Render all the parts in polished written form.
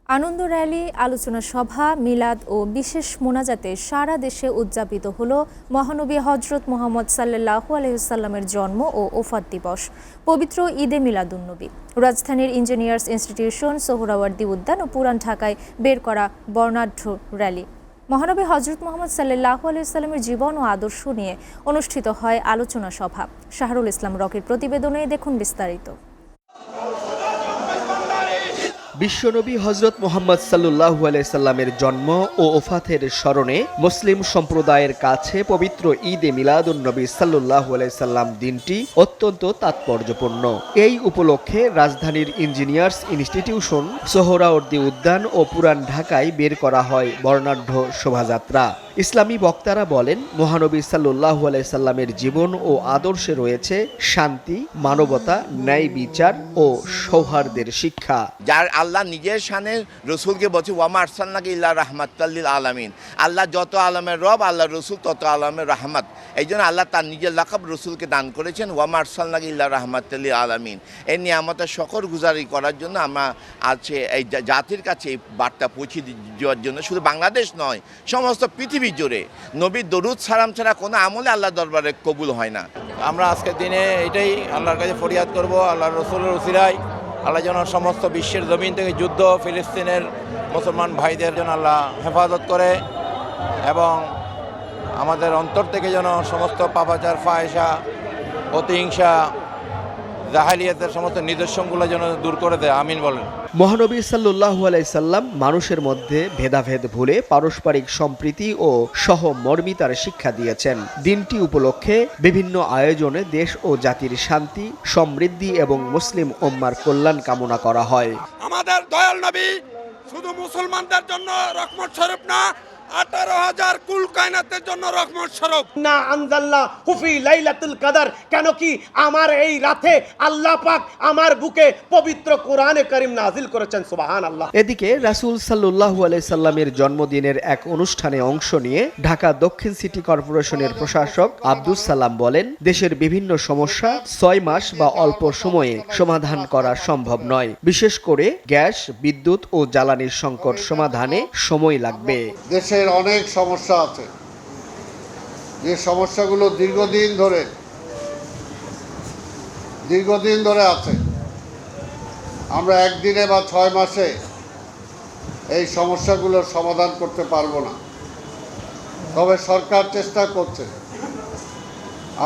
আনন্দ rally, আলোচনা সভা, মিলাদ ও বিশেষ মোনাজাতে সারা দেশে উদযাপিত হল মহানবী হজরত মুহাম্মদ সাল্লাল্লাহু আলাইহি ওয়াসাল্লামের জন্ম ও ওফাত দিবস, পবিত্র ঈদে মিলাদুন্নবী। রাজধানীর ইঞ্জিনিয়ার্স ইনস্টিটিউশন, সোহরাওয়ার্দী উদ্যান ও পুরান ঢাকায় বের করা বর্ণাঢ্য র্যালি। মহানবী হজরত মুহাম্মদ সাল্লাল্লাহু আলাইহি ওয়াসাল্লামের জীবন ও আদর্শ নিয়ে অনুষ্ঠিত হয় আলোচনা সভা। শাহরুল ইসলাম রকির প্রতিবেদনে দেখুন বিস্তারিত। বিশ্বনবী হজরত মুহাম্মদ সাল্লাল্লাহু আলাইহি সাল্লামের জন্ম ও ওফাতের স্মরণে মুসলিম সম্প্রদায়ের কাছে পবিত্র ঈদে মিলাদুন্নবী সাল্লাল্লাহু আলাইহি সাল্লাম দিনটি অত্যন্ত তাৎপর্যপূর্ণ। এই উপলক্ষে রাজধানীর ইঞ্জিনিয়ার্স ইনস্টিটিউশন, সোহরাওয়ার্দী উদ্যান ও পুরান ঢাকায় বের করা হয় বর্ণাঢ্য শোভাযাত্রা। ইসলামী বক্তারা বলেন, মহানবী সাল্লাল্লাহু আলাইহি সাল্লামের জীবন ও আদর্শে রয়েছে শান্তি, মানবতা, ন্যায় বিচার ও সৌহার্দ্যের শিক্ষা। যার আল্লাহ নিজের শানে রসুলকে বলছে ওয়ামা আরসালনাকা ইল্লা রাহমাতাল লিল আলামিন। আল্লাহ যত আলমের রব, আল্লাহ রসুল তত আলমের রাহমাত। এই জন্য আল্লাহ তার নিজের লাকাব রসুলকে দান করেছেন ওয়ামা আরসালনাকা ইল্লা রাহমাতাল লিল আলামিন। এই নিয়ামতের শকর গুজারি করার জন্য আমরা আছে এই জাতির কাছে এই বার্তা পৌঁছে দেওয়ার জন্য শুধু বাংলাদেশ নয়, সমস্ত পৃথিবী জুড়ে নবীর দরুদ সালাম ছাড়া কোনো আমলে আল্লাহ দরবারে কবুল হয় না। আমরা আজকের দিনে এটাই আল্লাহর কাছে ফরিয়াদ করব, আল্লাহ রসুলের উসিলায় আল্লাহ যেন সমস্ত বিশ্বের জমিন থেকে যুদ্ধ, ফিলিস্তিনের মুসলমান ভাইদের যেন আল্লাহ হেফাজত করে এবং আমাদের অন্তর থেকে যেন সমস্ত পাপাচার, ফাহেসা, প্রতিহিংসা, জাহেলিয়াতের সমস্ত নিদর্শনগুলো যেন দূর করে দেয়। আমিন বলেন। মহানবী সাল্লাল্লাহু আলাইহি সাল্লাম মানুষের মধ্যে ভেদাভেদ ভুলে পারস্পরিক সম্প্রীতি ও সহমর্মিতার শিক্ষা দিয়েছেন। দিনটি উপলক্ষে বিভিন্ন আয়োজনে দেশ ও জাতির শান্তি, সমৃদ্ধি এবং মুসলিম উম্মার কল্যাণ কামনা করা হয়। আমাদের দয়াল নবী শুধু মুসলমানদের জন্য রহমত স্বরূপ না, 18,000 কুল কায়নাতের জন্য রহমত স্বরূপ। না আনজাল্লাহ হুফি লাইলাতুল কদর, কেন কি আমার এই রাতে আল্লাহ পাক আমার বুকে পবিত্র কোরআনে কারীম নাজিল করেছেন। সুবহানাল্লাহ। এদিকে রাসূল সাল্লাল্লাহু আলাইহি সাল্লামের জন্মদিনের এক অনুষ্ঠানে অংশ নিয়ে ঢাকা দক্ষিণ সিটি কর্পোরেশনের প্রশাসক আব্দুস সালাম বলেন, দেশের বিভিন্ন সমস্যা 6 মাস বা অল্প সময়ে সমাধান করা সম্ভব নয়। বিশেষ করে গ্যাস, বিদ্যুৎ ও জ্বালানির সংকট সমাধানে সময় লাগবে। দেশের অনেক সমস্যা আছে, যে সমস্যাগুলো দীর্ঘদিন ধরে আছে। আমরা একদিনে বা 6 মাসে এই সমস্যাগুলোর সমাধান করতে পারবো না, তবে সরকার চেষ্টা করছে।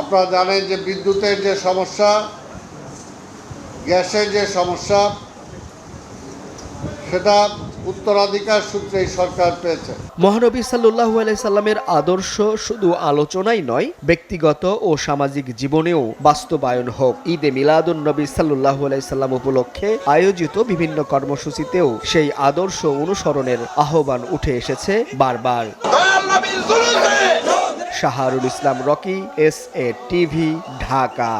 আপনারা জানেন যে বিদ্যুতের যে সমস্যা, গ্যাসের যে সমস্যা, সেটা উত্তরাধিকার সূত্রে সরকার পেয়েছে। মহানবী সাল্লাল্লাহু আলাইহি সাল্লামের আদর্শ শুধু আলোচনাই নয়, ব্যক্তিগত ও সামাজিক জীবনেও বাস্তবায়ন হোক। ঈদে মিলাদুন্নবী সাল্লাল্লাহু আলাইহি সাল্লাম উপলক্ষে আয়োজিত বিভিন্ন কর্মসূচিতেও সেই আদর্শ অনুসরণের আহ্বান উঠে এসেছে বারবার। শাহরুল ইসলাম রকি, SA TV, ঢাকা।